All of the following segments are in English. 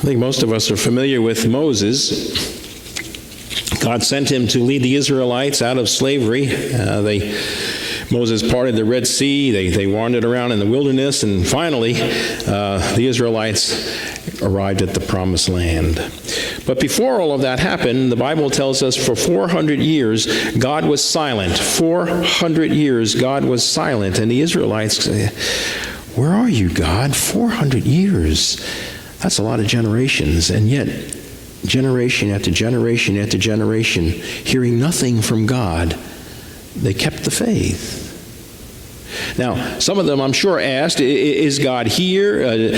I think most of us are familiar with Moses. God sent him to lead the Israelites out of slavery. Moses parted the Red Sea. They wandered around in the wilderness, and finally, the Israelites arrived at the Promised Land. But before all of that happened, the Bible tells us for 400 years, God was silent. 400 years, God was silent. And the Israelites say, "Where are you, God? 400 years. That's a lot of generations." And yet, generation after generation after generation, hearing nothing from God, they kept the faith. Now, some of them, I'm sure, asked, is God here?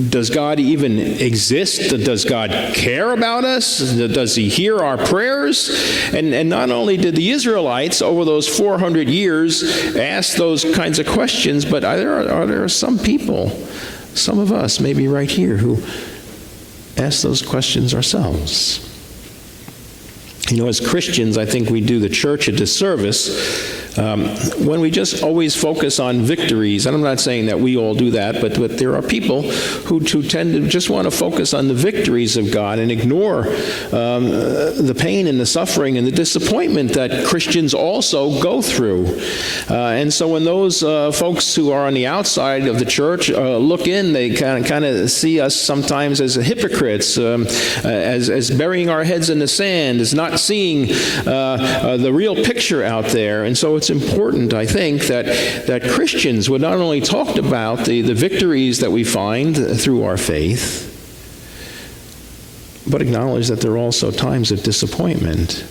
Does God even exist? Does God care about us? Does he hear our prayers? And not only did the Israelites over those 400 years ask those kinds of questions, but are there some people, some of us maybe right here, who ask those questions ourselves? You know, as Christians, I think we do the church a disservice when we just always focus on victories. And I'm not saying that we all do that, but there are people who tend to just want to focus on the victories of God and ignore the pain and the suffering and the disappointment that Christians also go through. And so when those folks who are on the outside of the church look in, they kind of see us sometimes as hypocrites, as burying our heads in the sand, as not seeing the real picture out there. And so it's important, I think, that Christians would not only talk about the victories that we find through our faith, but acknowledge that there are also times of disappointment.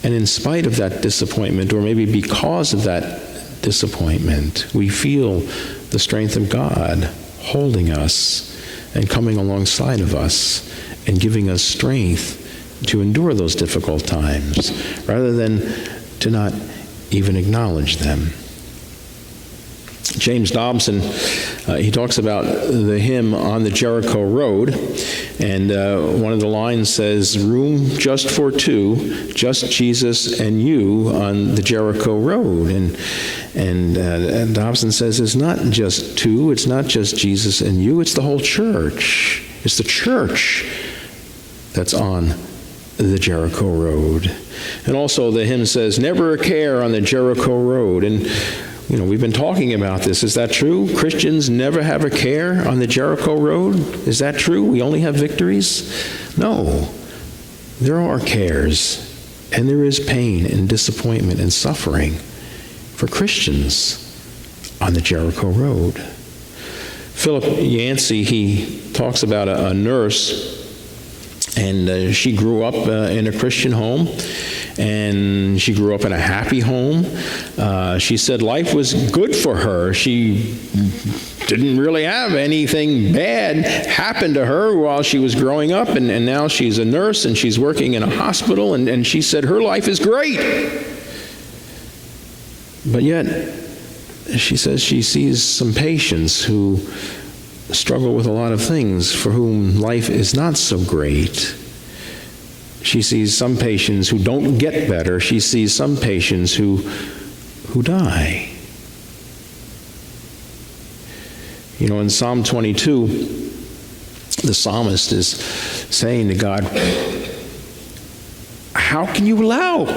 And in spite of that disappointment, or maybe because of that disappointment, we feel the strength of God holding us and coming alongside of us and giving us strength to endure those difficult times, rather than to not even acknowledge them. James Dobson, he talks about the hymn On the Jericho Road, and one of the lines says, "Room just for two, just Jesus and you on the Jericho Road." And Dobson says it's not just two, it's not just Jesus and you, it's the whole church. It's the church that's on the Jericho Road. And also the hymn says, "Never a care on the Jericho Road." And you know, we've been talking about this. Is that true? Christians never have a care on the Jericho Road? Is that true? We only have victories? No. There are cares, and there is pain and disappointment and suffering for Christians on the Jericho Road. Philip Yancey, he talks about a nurse, and she grew up in a Christian home, and she grew up in a happy home. She said life was good for her. She didn't really have anything bad happen to her while she was growing up, and now she's a nurse, and she's working in a hospital, and she said her life is great. But yet, she says she sees some patients who struggle with a lot of things, for whom life is not so great. She sees some patients who don't get better. She sees some patients who die. You know, in Psalm 22, the psalmist is saying to God, "How can you allow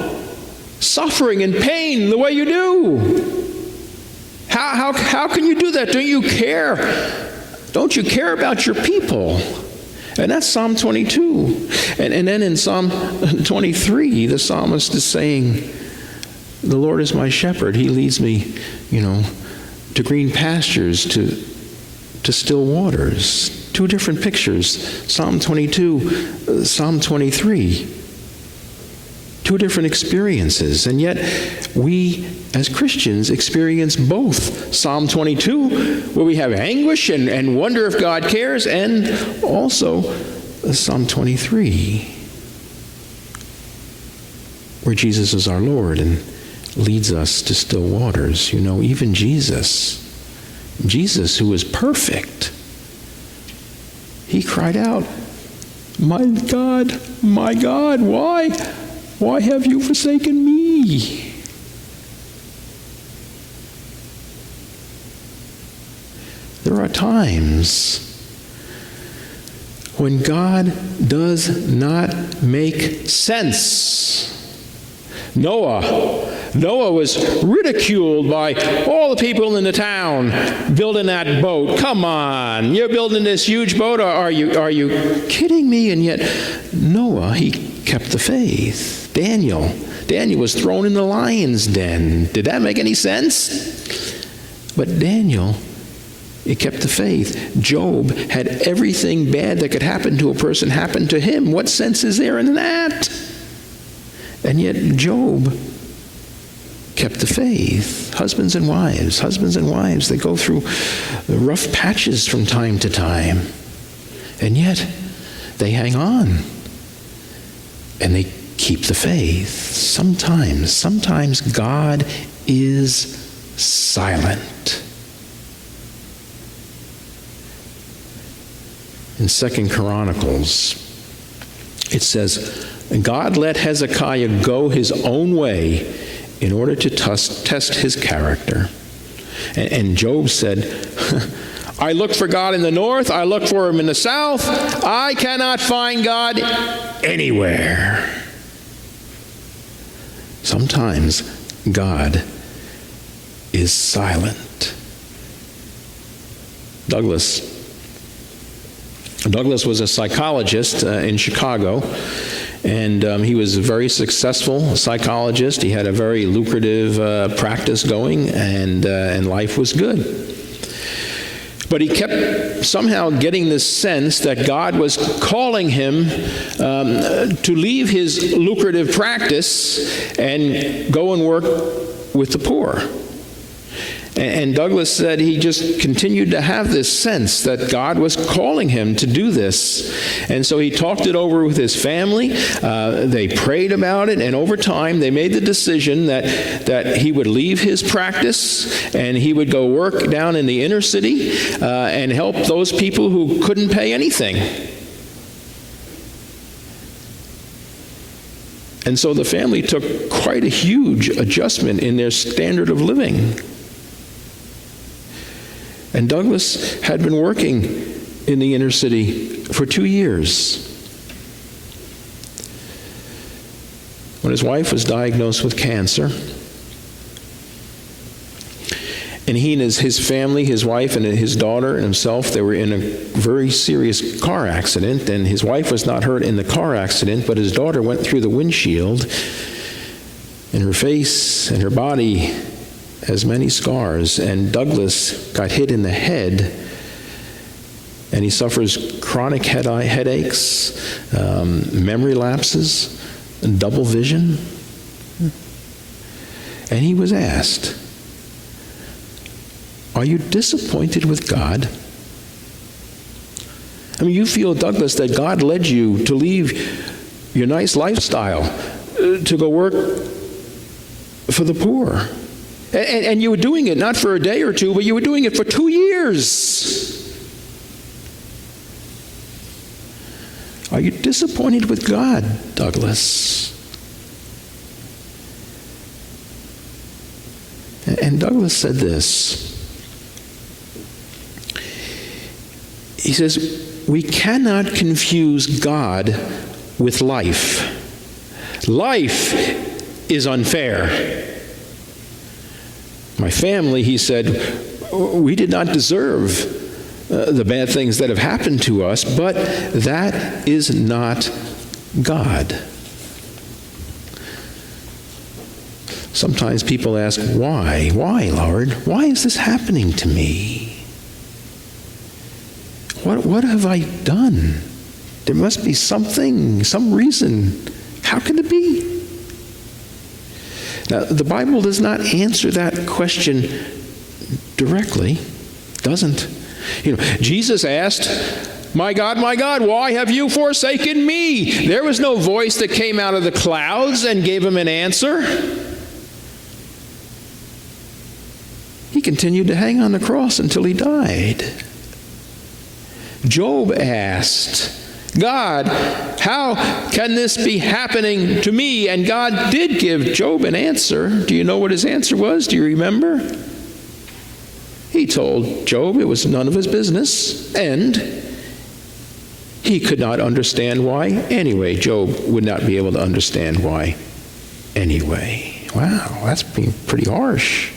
suffering and pain the way you do? How can you do that? Don't you care? Don't you care about your people?" And that's Psalm 22. And then in Psalm 23, the psalmist is saying, "The Lord is my shepherd. He leads me, to green pastures, to still waters." Two different pictures, Psalm 22, Psalm 23. Two different experiences. And yet, we as Christians experience both. Psalm 22, where we have anguish and wonder if God cares, and also Psalm 23, where Jesus is our Lord and leads us to still waters. You know, even Jesus, who is perfect, he cried out, my God, why have you forsaken me?" There are times when God does not make sense. Noah was ridiculed by all the people in the town building that boat. Come on, you're building this huge boat? Are you kidding me? And yet Noah, he kept the faith. Daniel was thrown in the lion's den. Did that make any sense? But Daniel, he kept the faith. Job had everything bad that could happen to a person happen to him. What sense is there in that? And yet Job kept the faith. Husbands and wives, they go through rough patches from time to time. And yet they hang on. And they keep the faith. Sometimes God is silent. In 2 Chronicles, it says, God let Hezekiah go his own way in order to test his character. And Job said, I looked for God in the north, I looked for him in the south, I cannot find God anywhere. Sometimes God is silent. Douglas was a psychologist in Chicago, and he was a very successful psychologist. He had a very lucrative practice going, and life was good. But he kept somehow getting this sense that God was calling him to leave his lucrative practice and go and work with the poor. And Douglas said he just continued to have this sense that God was calling him to do this. And so he talked it over with his family. They prayed about it, and over time they made the decision that he would leave his practice and he would go work down in the inner city and help those people who couldn't pay anything. And so the family took quite a huge adjustment in their standard of living. And Douglas had been working in the inner city for 2 years when his wife was diagnosed with cancer. And he and his family, his wife and his daughter and himself, they were in a very serious car accident. And his wife was not hurt in the car accident, but his daughter went through the windshield, and her face and her body has many scars. And Douglas got hit in the head, and he suffers chronic headaches, memory lapses, and double vision. And he was asked, are you disappointed with God? I mean, you feel, Douglas, that God led you to leave your nice lifestyle to go work for the poor. And you were doing it not for a day or two, but you were doing it for 2 years. Are you disappointed with God, Douglas? And Douglas said this. He says, we cannot confuse God with life. Life is unfair. My family, he said, we did not deserve the bad things that have happened to us, but that is not God. Sometimes people ask, why? Why, Lord? Why is this happening to me? What have I done? There must be something, some reason. How can it be? Now, the Bible does not answer that question directly. Doesn't. Jesus asked, my God, why have you forsaken me? There was no voice that came out of the clouds and gave him an answer. He continued to hang on the cross until he died. Job asked, God, how can this be happening to me? And God did give Job an answer. Do you know what his answer was? Do you remember? He told Job it was none of his business, and He could not understand why anyway. Job would not be able to understand why anyway. Wow, that's being pretty harsh.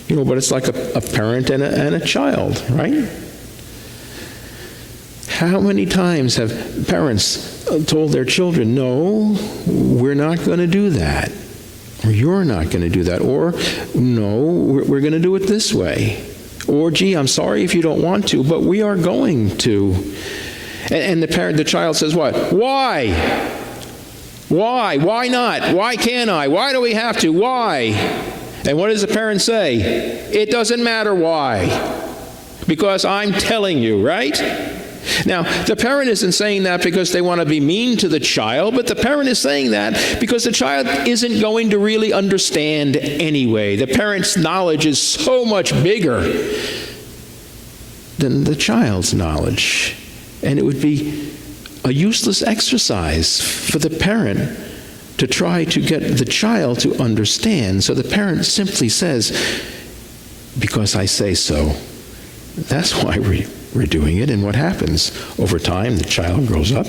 But it's like a parent and a child, right? How many times have parents told their children, no, we're not going to do that, or you're not going to do that, or no, we're going to do it this way, or gee, I'm sorry if you don't want to, but we are going to. And the child says what? Why? Why not? Why can't I? Why do we have to? Why? And what does the parent say? It doesn't matter why, because I'm telling you, right? Now, the parent isn't saying that because they want to be mean to the child, but the parent is saying that because the child isn't going to really understand anyway. The parent's knowledge is so much bigger than the child's knowledge. And it would be a useless exercise for the parent to try to get the child to understand. So the parent simply says, because I say so. That's why we're doing it. And what happens? Over time, the child grows up,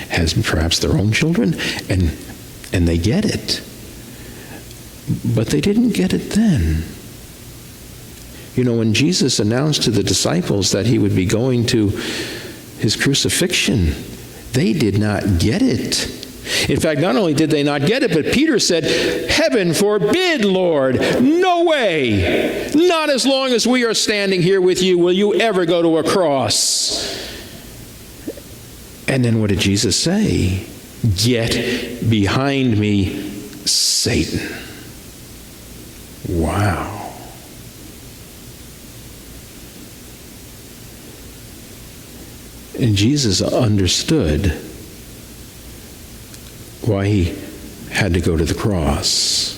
has perhaps their own children, and they get it. But they didn't get it then. When Jesus announced to the disciples that he would be going to his crucifixion, they did not get it. In fact, not only did they not get it, but Peter said, "Heaven forbid, Lord, no way. Not as long as we are standing here with you will you ever go to a cross." And then what did Jesus say? "Get behind me, Satan." Wow. And Jesus understood why he had to go to the cross.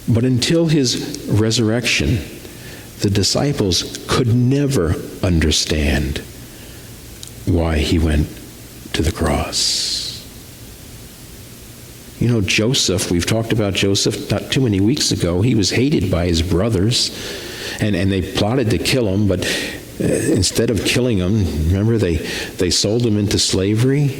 But until his resurrection, the disciples could never understand why he went to the cross. Joseph, we've talked about Joseph not too many weeks ago. He was hated by his brothers, and they plotted to kill him, but instead of killing him, remember, they sold him into slavery.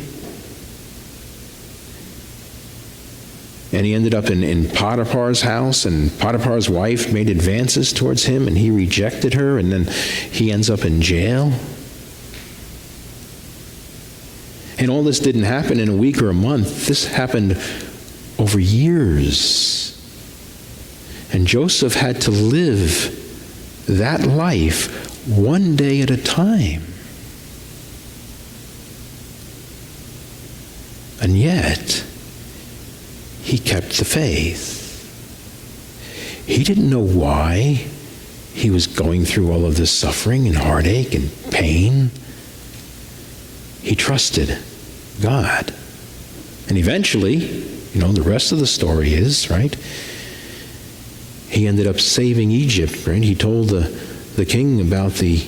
And he ended up in Potiphar's house, and Potiphar's wife made advances towards him, and he rejected her, and then he ends up in jail. And all this didn't happen in a week or a month. This happened over years. And Joseph had to live that life one day at a time. And yet, he kept the faith. He didn't know why he was going through all of this suffering and heartache and pain. He trusted God. And eventually, the rest of the story is, right? He ended up saving Egypt, right? He told the king about the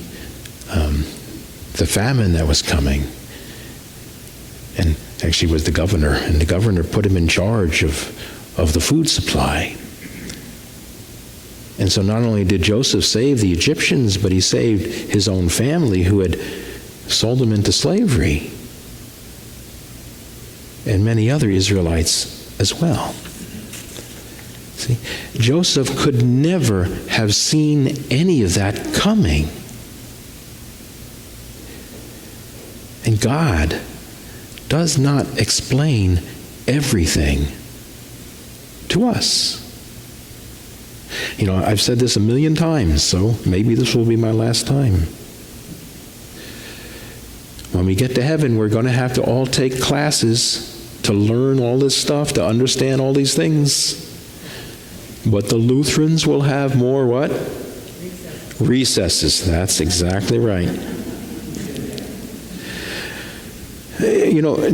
famine that was coming. And actually was the governor. And the governor put him in charge of the food supply. And so not only did Joseph save the Egyptians, but he saved his own family who had sold him into slavery. And many other Israelites as well. See, Joseph could never have seen any of that coming. And God does not explain everything to us. I've said this 1,000,000 times, so maybe this will be my last time. When we get to heaven, we're going to have to all take classes to learn all this stuff, to understand all these things. But the Lutherans will have more what? Recesses. That's exactly right.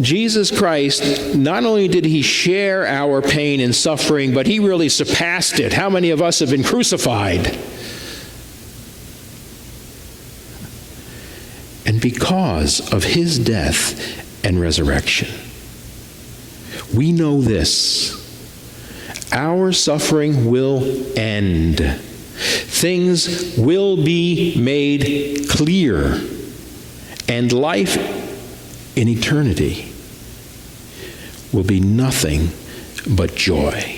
Jesus Christ, not only did he share our pain and suffering, but he really surpassed it. How many of us have been crucified? And because of his death and resurrection, we know this: our suffering will end. things will be made clear, and life in eternity will be nothing but joy.